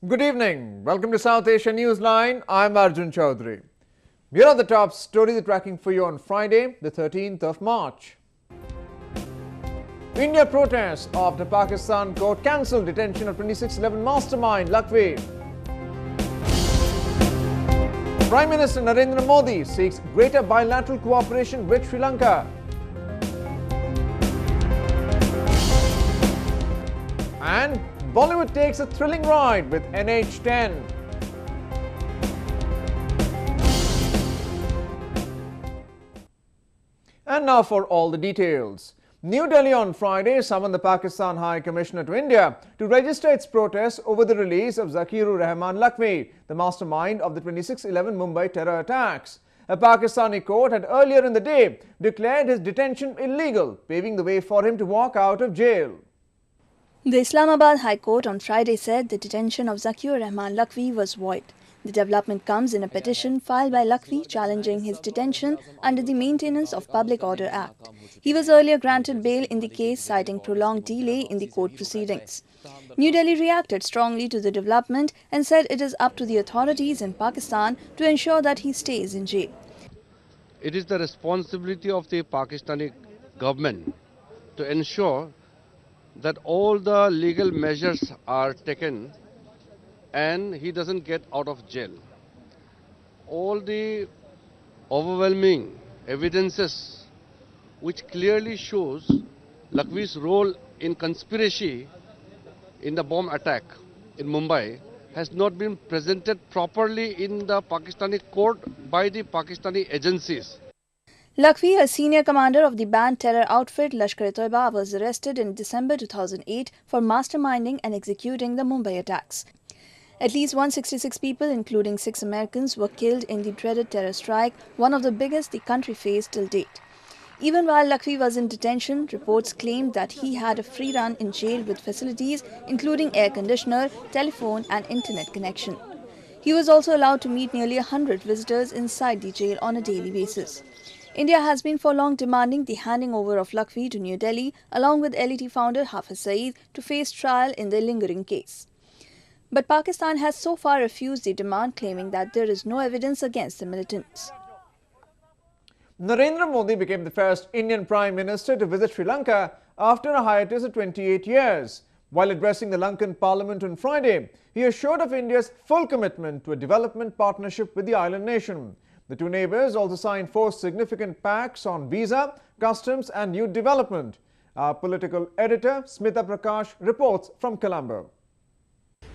Good evening. Welcome to South Asia Newsline. I'm Arjun Chaudhary. Here are the top stories we're tracking for you on Friday, the 13th of March. India protests after Pakistan court cancelled detention of 2611 mastermind Lakhvi. Prime Minister Narendra Modi seeks greater bilateral cooperation with Sri Lanka. And Bollywood takes a thrilling ride with NH10. And now for all the details. New Delhi on Friday summoned the Pakistan High Commissioner to India to register its protest over the release of Zakirur Rahman Lakhvi, the mastermind of the 2611 Mumbai terror attacks. A Pakistani court had earlier in the day declared his detention illegal, paving the way for him to walk out of jail. The Islamabad High Court on Friday said the detention of Zakirur Rahman Lakhvi was void. The development comes in a petition filed by Lakhvi challenging his detention under the Maintenance of Public Order Act. He was earlier granted bail in the case, citing prolonged delay in the court proceedings. New Delhi reacted strongly to the development and said it is up to the authorities in Pakistan to ensure that he stays in jail. It is the responsibility of the Pakistani government to ensure that all the legal measures are taken and he doesn't get out of jail. All the overwhelming evidences which clearly shows Lakhvi's role in conspiracy in the bomb attack in Mumbai has not been presented properly in the Pakistani court by the Pakistani agencies. Lakhvi, a senior commander of the banned terror outfit Lashkar-e-Taiba, was arrested in December 2008 for masterminding and executing the Mumbai attacks. At least 166 people, including 6 Americans, were killed in the dreaded terror strike, one of the biggest the country faced till date. Even while Lakhvi was in detention, reports claimed that he had a free run in jail with facilities including air conditioner, telephone and internet connection. He was also allowed to meet nearly 100 visitors inside the jail on a daily basis. India has been for long demanding the handing over of Lakhvi to New Delhi, along with LET founder Hafiz Saeed, to face trial in the lingering case. But Pakistan has so far refused the demand, claiming that there is no evidence against the militants. Narendra Modi became the first Indian Prime Minister to visit Sri Lanka after a hiatus of 28 years. While addressing the Lankan Parliament on Friday, he assured of India's full commitment to a development partnership with the island nation. The two neighbours also signed 4 significant pacts on visa, customs and youth development. Our political editor Smita Prakash reports from Colombo.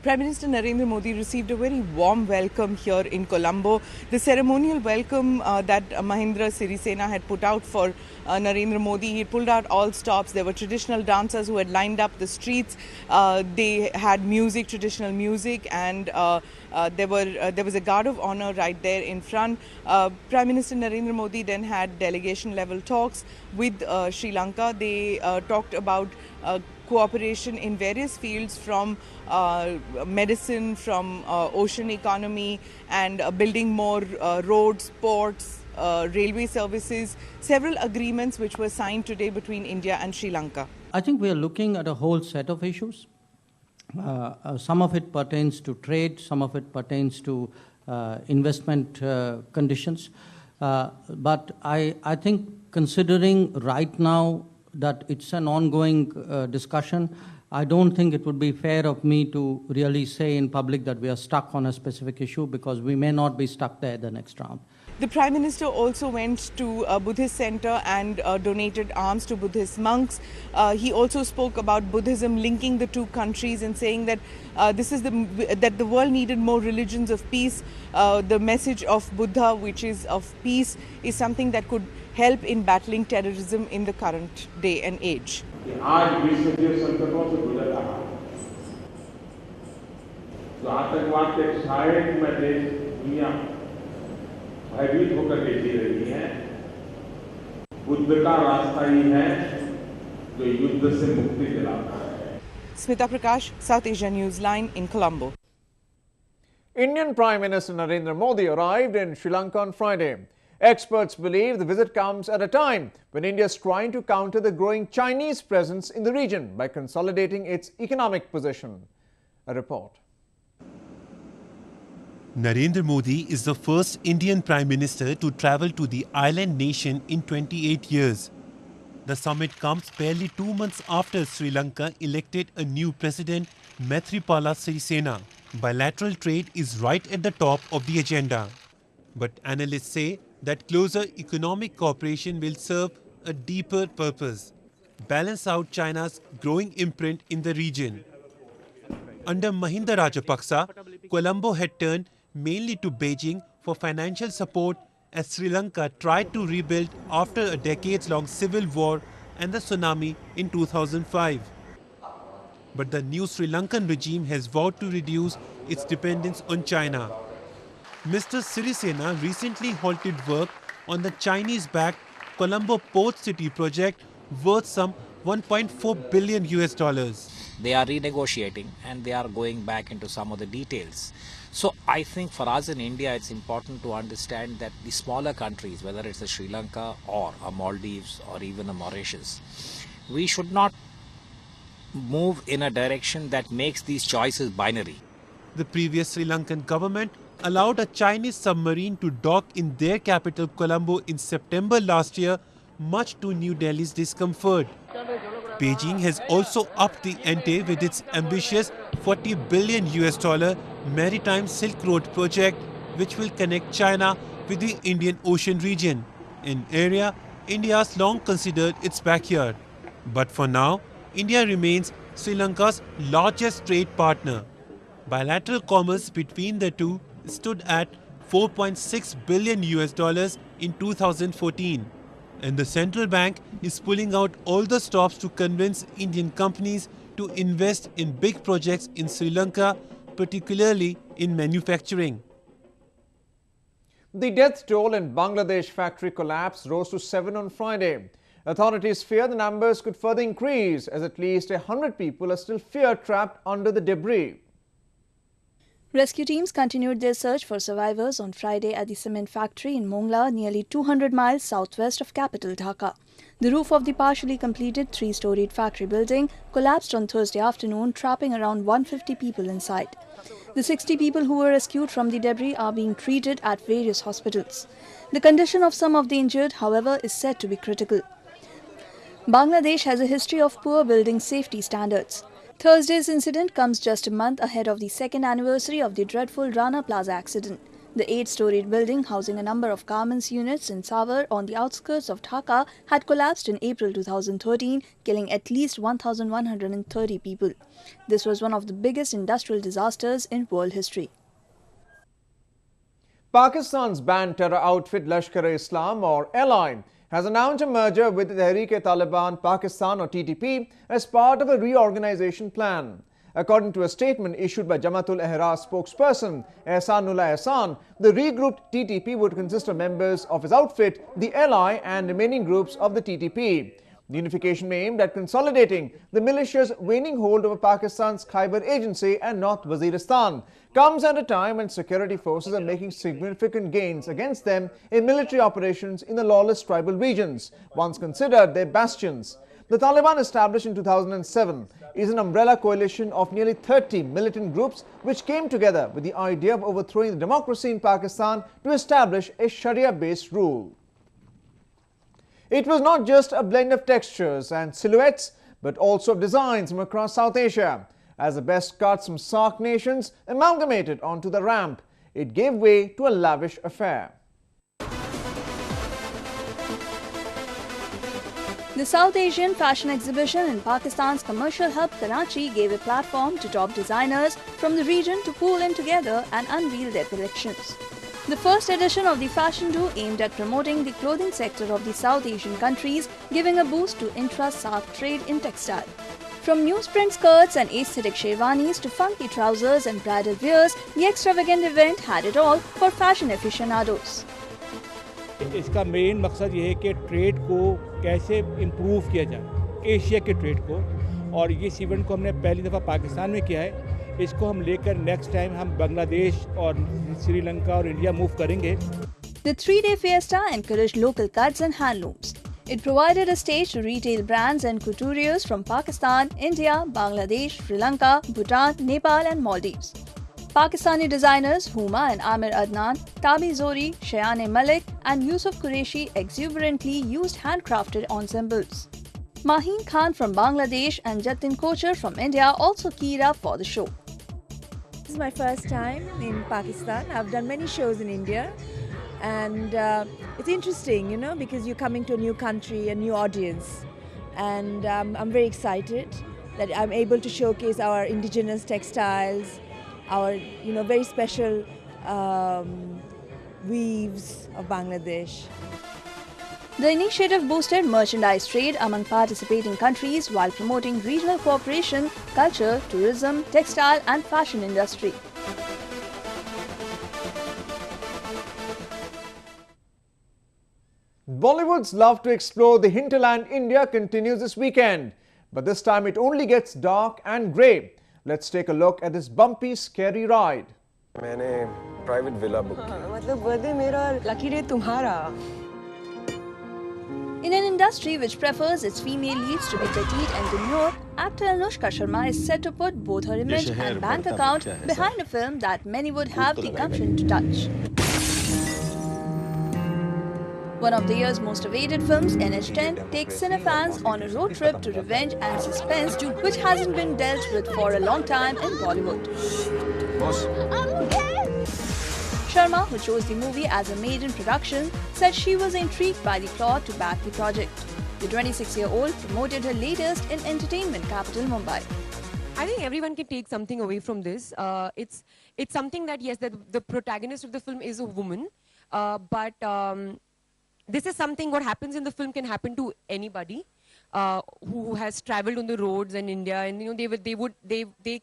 Prime Minister Narendra Modi received a very warm welcome here in Colombo. The ceremonial welcome that Mahindra Sirisena had put out for Narendra Modi, he pulled out all stops. There were traditional dancers who had lined up the streets. They had music, traditional music, and there was a guard of honor right there in front. Prime Minister Narendra Modi then had delegation level talks with Sri Lanka. They talked about cooperation in various fields, from medicine, from ocean economy, and building more roads, ports, railway services, several agreements which were signed today between India and Sri Lanka. I think we are looking at a whole set of issues. Some of it pertains to trade, some of it pertains to investment conditions. But I think, considering right now that it's an ongoing discussion, I don't think it would be fair of me to really say in public that we are stuck on a specific issue, because we may not be stuck there the next round. The Prime Minister also went to a Buddhist center and donated arms to Buddhist monks. He also spoke about Buddhism linking the two countries and saying that that the world needed more religions of peace. The message of Buddha, which is of peace, is something that could help in battling terrorism in the current day and age. आज विश्व जो संकटों से गुजर रहा है, तो आतंकवाद के छाए में देश दुनिया भयभीत होकर के जी रही है, बुद्ध का रास्ता ही है जो युद्ध से मुक्ति दिलाता है. Smita Prakash, South Asia Newsline in Colombo. Indian Prime Minister Narendra Modi arrived in Sri Lanka on Friday. Experts believe the visit comes at a time when India is trying to counter the growing Chinese presence in the region by consolidating its economic position. A report. Narendra Modi is the first Indian Prime Minister to travel to the island nation in 28 years. The summit comes barely 2 months after Sri Lanka elected a new president, Maithripala Sirisena. Bilateral trade is right at the top of the agenda. But analysts say that closer economic cooperation will serve a deeper purpose: balance out China's growing imprint in the region. Under Mahinda Rajapaksa, Colombo had turned mainly to Beijing for financial support as Sri Lanka tried to rebuild after a decades-long civil war and the tsunami in 2005. But the new Sri Lankan regime has vowed to reduce its dependence on China. Mr. Sirisena recently halted work on the Chinese-backed Colombo Port City project worth some $1.4 billion. They are renegotiating and they are going back into some of the details. So I think for us in India, it's important to understand that the smaller countries, whether it's a Sri Lanka or a Maldives or even a Mauritius, we should not move in a direction that makes these choices binary. The previous Sri Lankan government allowed a Chinese submarine to dock in their capital Colombo in September last year, much to New Delhi's discomfort. Beijing has also upped the ante with its ambitious $40 billion Maritime Silk Road project, which will connect China with the Indian Ocean region, an area India's long considered its backyard. But for now, India remains Sri Lanka's largest trade partner. Bilateral commerce between the two stood at $4.6 billion in 2014. And the central bank is pulling out all the stops to convince Indian companies to invest in big projects in Sri Lanka, particularly in manufacturing. The death toll in Bangladesh factory collapse rose to 7 on Friday. Authorities fear the numbers could further increase as at least 100 people are still trapped under the debris. Rescue teams continued their search for survivors on Friday at the cement factory in Mongla, nearly 200 miles southwest of capital Dhaka. The roof of the partially completed 3-storied factory building collapsed on Thursday afternoon, trapping around 150 people inside. The 60 people who were rescued from the debris are being treated at various hospitals. The condition of some of the injured, however, is said to be critical. Bangladesh has a history of poor building safety standards. Thursday's incident comes just a month ahead of the second anniversary of the dreadful Rana Plaza accident. The 8-storied building housing a number of garments units in Sawar on the outskirts of Dhaka had collapsed in April 2013, killing at least 1,130 people. This was one of the biggest industrial disasters in world history. Pakistan's banned terror outfit Lashkar-e-Islam or LI has announced a merger with the Tehreek-e-Taliban Pakistan or TTP as part of a reorganization plan. According to a statement issued by Jamaat-ul-Ehraz spokesperson Ehsanullah Ehsan, the regrouped TTP would consist of members of his outfit, the LI and remaining groups of the TTP. The unification aimed at consolidating the militia's waning hold over Pakistan's Khyber Agency and North Waziristan comes at a time when security forces are making significant gains against them in military operations in the lawless tribal regions, once considered their bastions. The Taliban, established in 2007, is an umbrella coalition of nearly 30 militant groups which came together with the idea of overthrowing the democracy in Pakistan to establish a Sharia-based rule. It was not just a blend of textures and silhouettes, but also of designs from across South Asia. As the best cuts from SAARC nations amalgamated onto the ramp, it gave way to a lavish affair. The South Asian fashion exhibition in Pakistan's commercial hub Karachi gave a platform to top designers from the region to pool in together and unveil their collections. The first edition of the Fashion Do aimed at promoting the clothing sector of the South Asian countries, giving a boost to intra-SAARC trade in textile. From newsprint skirts and aesthetic sherwanis to funky trousers and bridal wears, the extravagant event had it all for fashion aficionados. इसका main मकसद ये है कि trade को कैसे improve किया जाए, Asia के ट्रेड को, और ये इवेंट को हमने पहली दफ़ा पाकिस्तान में किया है. इसको हम लेकर नेक्स्ट टाइम हम बांग्लादेश और श्रीलंका और इंडिया मूव करेंगे. The 3-day fiesta encouraged local cuts and handlooms. It provided a stage to retail brands and couturiers from Pakistan, India, Bangladesh, Sri Lanka, Bhutan, Nepal and Maldives. Pakistani designers Huma and Amir Adnan, Tabi Zori, Shayane Malik and Yusuf Qureshi exuberantly used handcrafted ensembles. Maheen Khan from Bangladesh and Jatin Kochar from India also keyed up for the show. This is my first time in Pakistan. I've done many shows in India, and it's interesting, you know, because you're coming to a new country, a new audience, and I'm very excited that I'm able to showcase our indigenous textiles, our very special weaves of Bangladesh. The initiative boosted merchandise trade among participating countries while promoting regional cooperation, culture, tourism, textile and fashion industry. Bollywood's love to explore the hinterland India continues this weekend, but this time it only gets dark and grey. Let's take a look at this bumpy, scary ride. मैंने private villa book किया। मतलब birthday मेरा और lucky day तुम्हारा। In an industry which prefers its female leads to be petite and demure, actor Anushka Sharma is set to put both her image and bank account behind a film that many would have the gumption to touch. One of the year's most awaited films, NH10, takes cinefans on a road trip to revenge and suspense which hasn't been dealt with for a long time in Bollywood. Sharma, who chose the movie as a maiden production, said she was intrigued by the plot to back the project. The 26-year-old promoted her latest in entertainment capital Mumbai. I think everyone can take something away from this. It's something that, yes, the protagonist of the film is a woman, but this is something what happens in the film can happen to anybody who has traveled on the roads in India, and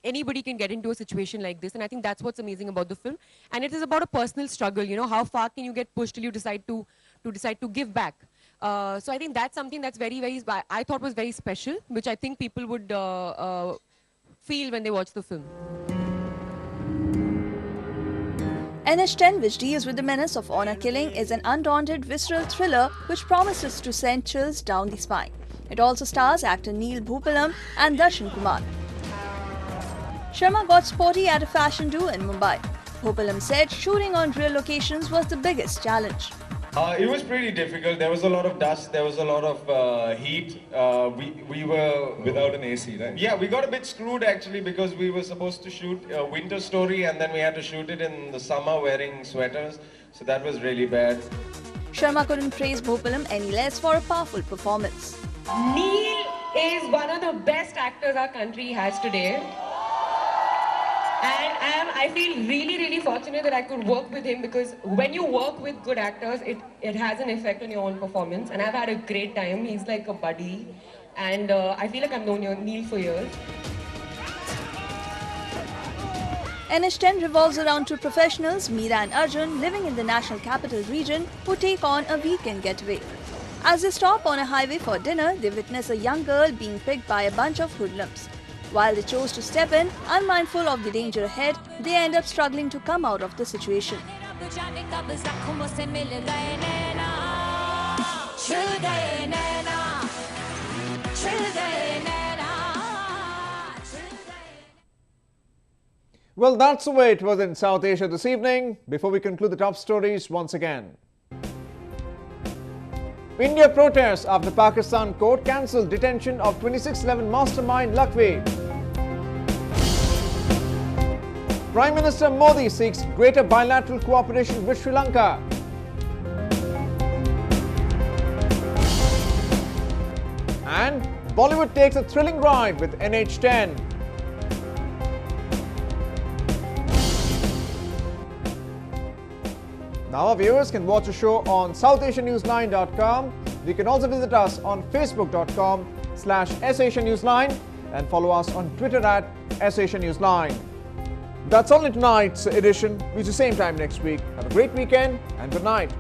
anybody can get into a situation like this, and I think that's what's amazing about the film. And it is about a personal struggle. You know, how far can you get pushed till you decide to give back? So I think that's something that's I thought was very special, which I think people would feel when they watch the film. NH10, which deals with the menace of honor killing, is an undaunted, visceral thriller which promises to send chills down the spine. It also stars actor Neel Bhupalam and Darshan Kumar. Sharma got sporty at a fashion do in Mumbai. Bhupalam said shooting on real locations was the biggest challenge. It was pretty difficult. There was a lot of dust, there was a lot of heat. We were without an AC, right? Yeah, we got a bit screwed actually, because we were supposed to shoot a winter story and then we had to shoot it in the summer wearing sweaters. So that was really bad. Sharma couldn't praise Bhupalam any less for a powerful performance. Neel is one of the best actors our country has today. And I feel really, really fortunate that I could work with him, because when you work with good actors, it has an effect on your own performance. And I've had a great time. He's like a buddy. And I feel like I've known Neel for years. NH10 revolves around two professionals, Meera and Arjun, living in the National Capital Region, who take on a weekend getaway. As they stop on a highway for dinner, they witness a young girl being picked by a bunch of hoodlums. While they chose to step in, unmindful of the danger ahead, they end up struggling to come out of the situation. Well, that's the way it was in South Asia this evening. Before we conclude the top stories once again. India protests after Pakistan court cancelled detention of 2611 mastermind Lakhvi. Prime Minister Modi seeks greater bilateral cooperation with Sri Lanka. And Bollywood takes a thrilling ride with NH10. Now our viewers can watch the show on SouthAsiaNews9.com. You can also visit us on Facebook.com/SAsiaNews9 and follow us on Twitter @SAsiaNews9. That's all in tonight's edition. We'll see you same time next week. Have a great weekend and good night.